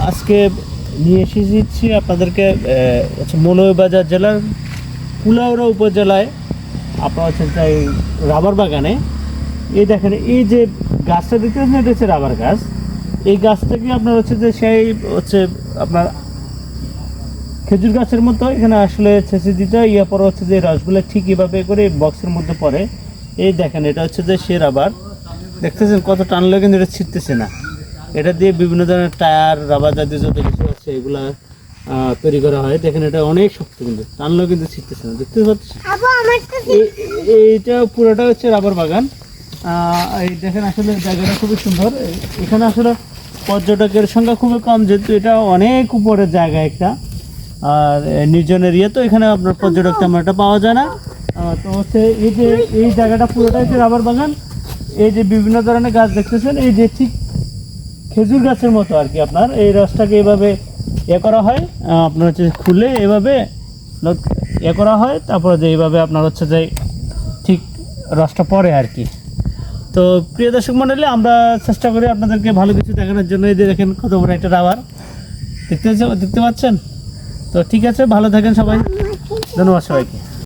আজকে নিয়ে এসেছি আপনাদেরকে হচ্ছে মৌলভীবাজার জেলার কুলাউড়া উপজেলায় আপনার হচ্ছে এই রাবার বাগানে। এই দেখেন এই যে গাছটা দেখতে পাচ্ছেন, এটা হচ্ছে রাবার গাছ। এই গাছ থেকে আপনার হচ্ছে যে সেই হচ্ছে আপনার খেজুর গাছের মতো এখানে আসলে ছেঁচে দিতে হয়, ইয়ে পরে হচ্ছে যে রসগুলো ঠিক এভাবে করে বক্সের মধ্যে পড়ে। এই দেখেন এটা হচ্ছে যে সে রাবার, দেখতেছেন কত টানলেও কিন্তু এটা ছিটতেছে না। এটা দিয়ে বিভিন্ন ধরনের টায়ার, রাবার জাতীয় যত কিছু আছে এগুলা তৈরি করা হয়। দেখেন এটা অনেক শক্ত, কিন্তু টানলেও কিন্তু ছিটতেছে না, দেখতে পাচ্ছেন। এইটা পুরোটা হচ্ছে রাবার বাগান। এই দেখেন আসলে জায়গাটা খুবই সুন্দর। এখানে আসলে পর্যটকের সংখ্যা খুবই কম, যেহেতু এটা অনেক উপরের জায়গা একটা, আর নির্জন এরিয়া, তো এখানে আপনার পর্যটক তেমন একটা পাওয়া যায় না। তো হচ্ছে এই যে এই জায়গাটা পুরোটা হচ্ছে রাবার বাগান। এই যে বিভিন্ন ধরনের গাছ দেখতেছেন, এই যে ঠিক খেজুর গাছের মতো আর কি। আপনার এই রসটাকে এভাবে করা হয়, আপনার হচ্ছে খুলে এভাবে করা হয়, তারপরে যে এইভাবে আপনার হচ্ছে যে ঠিক রসটা পড়ে আর কি। তো প্রিয় দর্শক মণ্ডলী, আমরা চেষ্টা করি আপনাদেরকে ভালো কিছু দেখানোর জন্য। এই যে দেখেন কত বড় একটা রাবার, দেখতে পাচ্ছেন। তো ঠিক আছে, ভালো থাকেন সবাই, ধন্যবাদ সবাইকে।